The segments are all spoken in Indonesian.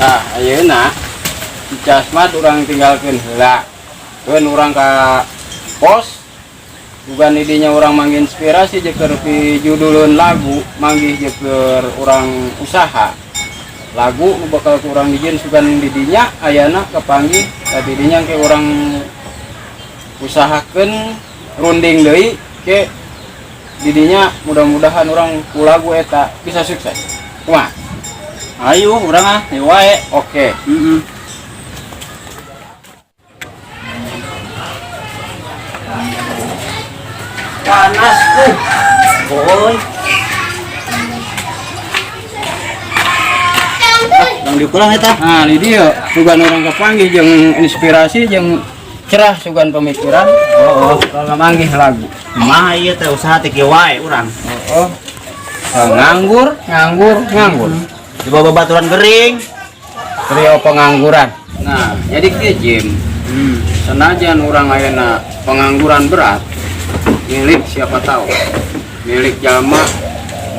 Nah, ayeuna Jasmat urang tinggalkeun heula. Keun urang ka pos bukan idinya orang menginspirasi jeker pi judulun lagu manggih jeker orang usaha lagu nu bakal kurang dijin sugan didinya ayana kepanggih didinya ke orang usahakeun runding deui ke didinya mudah-mudahan orang ku lagu eta bisa sukses. Kumaha? Ayo urang ah wae. Oke. Panas tuh. Boy. Yang diulang eta. Nah, di dia sugan orang kepanggih jeung inspirasi jeung cerah sugan pemikiran. Kalau manggih lagu. Mah ieu teh usaha teh wae urang. Nganggur. Coba babaturan kering. Trio pengangguran. Nah, jadi kieu Jim. Senajan orang ayeuna pengangguran berat, milik siapa tahu. Milik jalma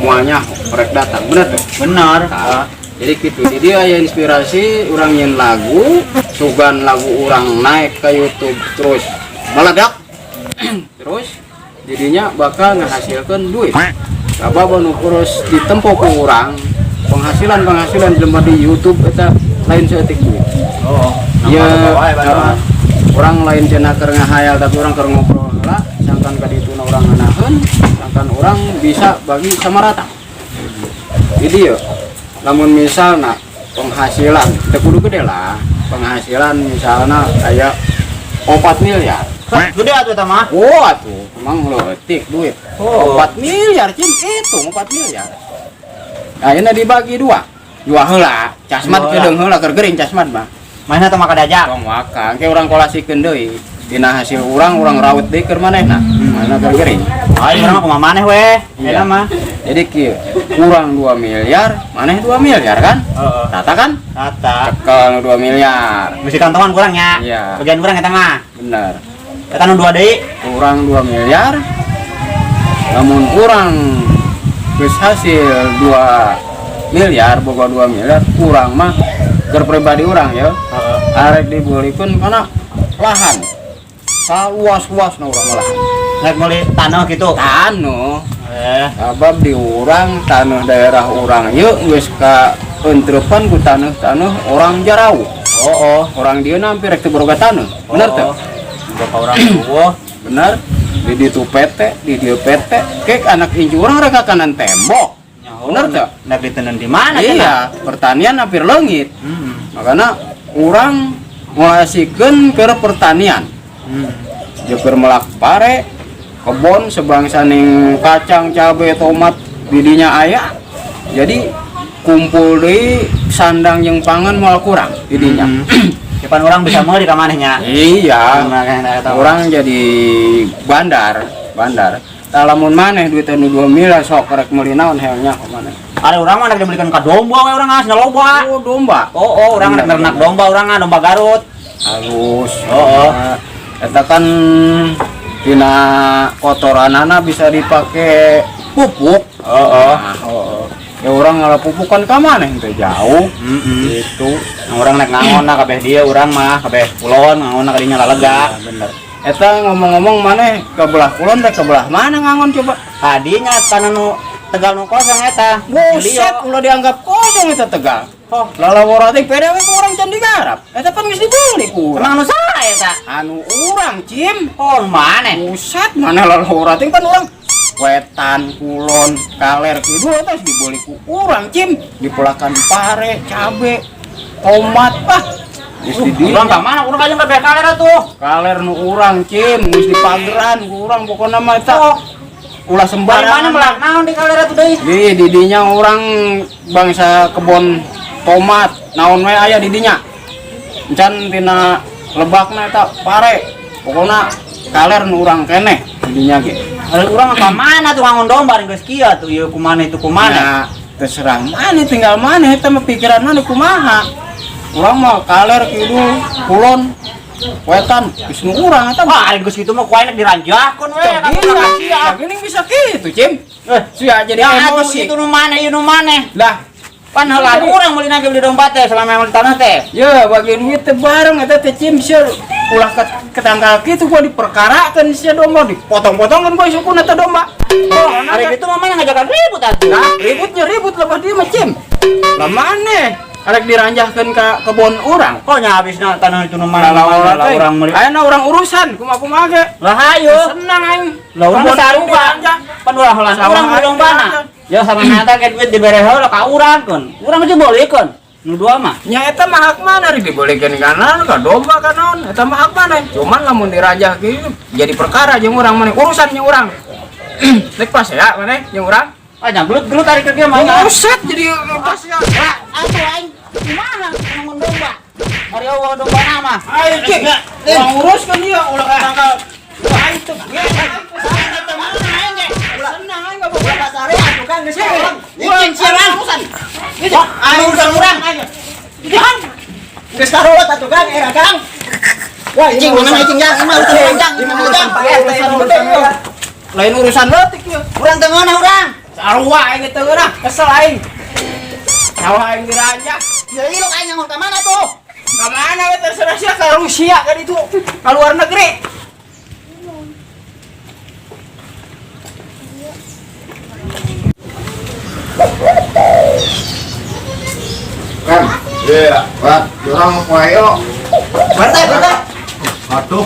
muanya rek datang. Bener tuh? Bener. Nah, jadi gitu. Jadi aya inspirasi orang nyen lagu, sugan lagu orang naik ke YouTube terus meledak. Terus jadinya bakal menghasilkan duit. Sabab nu terus ditempuh ku urang penghasilan jelema di YouTube eta lain seetik duit. Iya, orang lain cenah keur ngahayal tapi orang keur ngobrol heula, sangkan ka dituna urang nganaheun, sangkan orang bisa bagi sama rata. Jadi ya, lamun misalna penghasilan teu kudu gede lah. Penghasilan misalna aya 4 miliar. Gede atuh eta mah. Oh, atuh, emang leutik duit. 4 miliar cing itu 4 miliar. Ayeuna dibagi dua heula. Casmat kedeung heula keur gering casmat mah. Mana teh maka diajak. Tong makan ke urang kolasikeun deui. Dina hasil urang rawat deui keur manehna. Mana keur gering. Ayo urang mah kumaha maneh we. Eta mah. Jadi kieu, urang 2 miliar, maneh 2 miliar kan? Heeh. Rata kan? Rata. Cekel 2 miliar. Mesti kantongan kurang nya. Iya. Bagian urang eta mah. Bener. Eta nu 2 deui. Urang 2 miliar. Lamun urang geus hasil 2 miliar, boga 2 miliar, kurang mah keur pribadi urang ya. Arek dibulikeun kana lahan. Saluas-luasna urang lahan. Nek meuli tanah gitu. Taneuh. Sabab di urang taneuh daerah urang ieu geus ka entrepan ku taneuh-taneuh orang Jarau. Orang dieu hampir rek teu boga taneuh. Bener teu? Boga urang tuh. Bener. Di ditu PT, di dieu PT, kek anak incu urang rek ka kanan tembok. Bener teu? Nek diteuneun di mana iya, pertanian hampir leungit. Makanya orang ngasihkeun ke pertanian. Jeung melak pare, kebon sebangsa ning kacang, cabe, tomat didinya aya. Jadi kumpul deui sandang jeung pangan moal kurang didinya. Depan orang bisa meuli ka manehnya. Iya. Orang jadi bandar. Tah lamun maneh duit anu 2 miliar sok rek meuli naon helnya ka maneh. Ada urang mah rek dibelikan ka domba we urang asna loba. Oh, domba. Urang rek ternak domba urang domba Garut. Halus. Eta kan dina kotoranana bisa dipake pupuk. Ya urang ngala pupukan ka maneh teh jauh. Gitu. Urang nek ngangonna kabeh dieu urang mah kabeh kulon ngangonna ka dinya lalega. Bener. Eta ngomong-ngomong mana ke belah kulon teh ke belah mana ngangon coba? Tadinya tanah nu Tegal nu kosong eta. Buset, ulah dianggap kosong eta Tegal. Oh, lalawara teh PDW ku urang can digarap. Eta kan geus dibeli ku urang. Emang nu saha eta? Anu urang, Cim. Oh, mana? Buset, mana lalawara teh kan urang Wetan, Kulon, Kaler kidu eta dibeli ku urang, Cim. Dipulakan pare, cabe, tomat, bah. Urang ka mana? Urang aja ka kaler atuh. Kaler nu urang, Cim, geus dipageran ku urang pokona mah eta. Ulah sembarangan. Mana melak naon di kaler atuh deui? Di didinya orang bangsa kebon tomat naon we aya didinya. Encan tina lebakna eta pare. Pokona kaler nu urang keneh didinya ge. Ari urang ka mana tuh ngangon domba geus kieu tuh ieu kumaha itu kumaha. Nah, terserah mana tinggal mana eta mah pikiran mana kumaha. Urang mah kaler kidu kulon wetan geus nu urang eta mah. Wah, geus kitu mah ku enak diranjahkeun we ka kasihan. Gini bisa kitu, Cim. Sia jadi emosi. Itu nu mana ieu nu mana? Lah, Pan heula urang meuli nage beli domba teh selama meuli tanah teh. ya bagian duit teh bareng eta teh Cim sia ulah ke tanggal kitu gua diperkarakeun sia domba dipotong-potongkeun gua sukuna teh domba. Oh, ari kitu mah mana ngajakan ribut atuh. Nah, ributnya ribut lepas dia mah Cim. Lah maneh arek diranjahkeun ka kebon urang. Kok nya habisna tanah itu nu mana Lah urang meuli. Ayeuna urang urusan kumaha ge. Lah hayu. Senang aing. Lah urang sarupa. Pan ulah heula urang meuli dombana. Ya sama nyata ke duit dibere heula ka urang keun. Urang mah dibolehkeun. Nu dua mah. Nya eta mah hak mana ari dibolehkeun kana ka domba ka naon eta mah hak mana. Cuman lamun dirajah kitu jadi perkara jeung urang maneh urusan jeung urang. Lek pas ya maneh jeung urang. Ah nya gelut tarik ke kieu mah. Buset jadi pas ya. Atuh aing kumaha ngomong domba. Ari eueuh domba mah. Ayo Cik, urang uruskeun dia ulah ka tanggal. Wah itu. Senang aing enggak bawa pasare atuh kan geus urang. Izin siaran urusan. Ayo urusan urang. Kan geus karuat atuh kan era Kang. Wah, Cing mana cing jang, mah urusan jang, lain urusan leutik ieu. urang teu ngeunah urang. Sarua aing teu geurah, kesel aing. Sawah aing diranjah. Ya ieu aing ngomong ka mana tuh? Ka mana we terserah sia ka Rusia ka ditu, ka luar negeri. Kan, iya, Pak, orang mau ayo. Berteh. Aduh,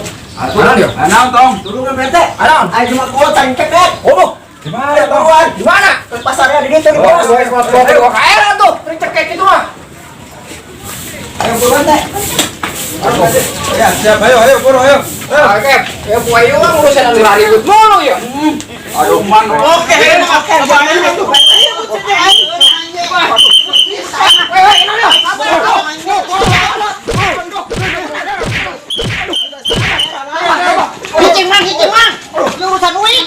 mana dia? Anaon tong? Turun berteh. Anaon? Aing cuma kuota ceket. Oh, di mana tong? Di mana? Terus pasarnya di ditu di bos. Gua kaera tuh, cekek itu mah. Ayo berteh. Ya, siap, ayo, buru, ayo. Oke, ya buayu mah urusan anu ribut mulu ya. Aduh, man. Oke, jangan itu. Cicing mang. Lu urusan uing.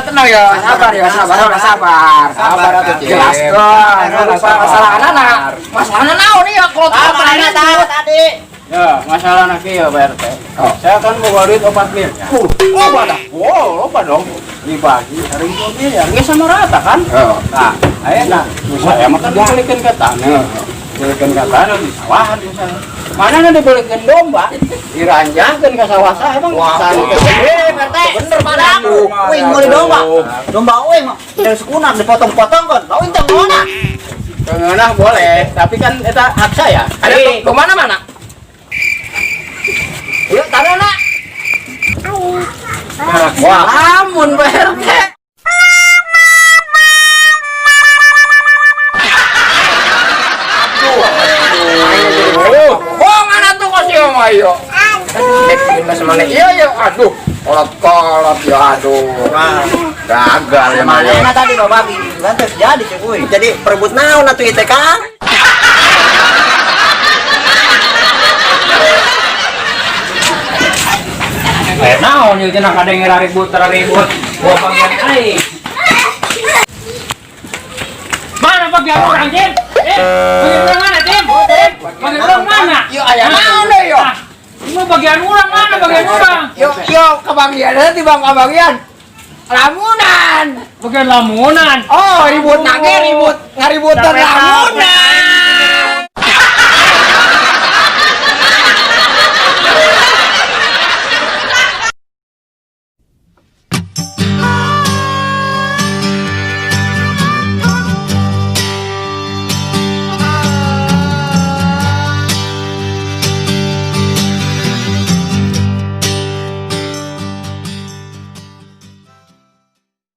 Tenang ya, sabar atuh jelaskeun masalah anak masalah naon nih ya kalau Tadi. ya masalah nak ya Pak RT. Saya kan bawa duit 4 miliar. Loba dah. Loba dong. Dibagi hari itu ya geus sama rata kan? Nah, ayeuna saya mah kan dibelikeun ka tanah. Dibelikeun ka tanah di sawahan misalnya. Mana na dibelikeun domba? Diranjangkeun ka sawah saya emang sari gede RT. Bener padang. Uing meuli domba. Domba uing mah dari sekunak dipotong-potong kan. Uing teh ngona. Kengenah boleh, tapi kan eta hak saya. Ada ke mana-mana. Yuk, taruh nak. Wah, amun Pak RT. Bohongan atuh kok si Om ayo. Kita semane iya ya, aduh. Kolot-kolot ya aduh. Gagal ya Mana Mayo. tadi bapak lantas jadi cuy. Jadi perebut naon atuh ieu teh Kang? Naon ieu cenah kadenge ribut. Gua bagian aing. Mana bagian orang, Jin? Bagian orang mana, Jin? Bagian orang mana? Yuk aya naon deh, yo? Ini bagian orang mana, bagian orang? Yo, kebagian, nanti bang kebagian. Lamunan. Bukan lamunan. Oh, ribut nage ribut ngaributan lamunan.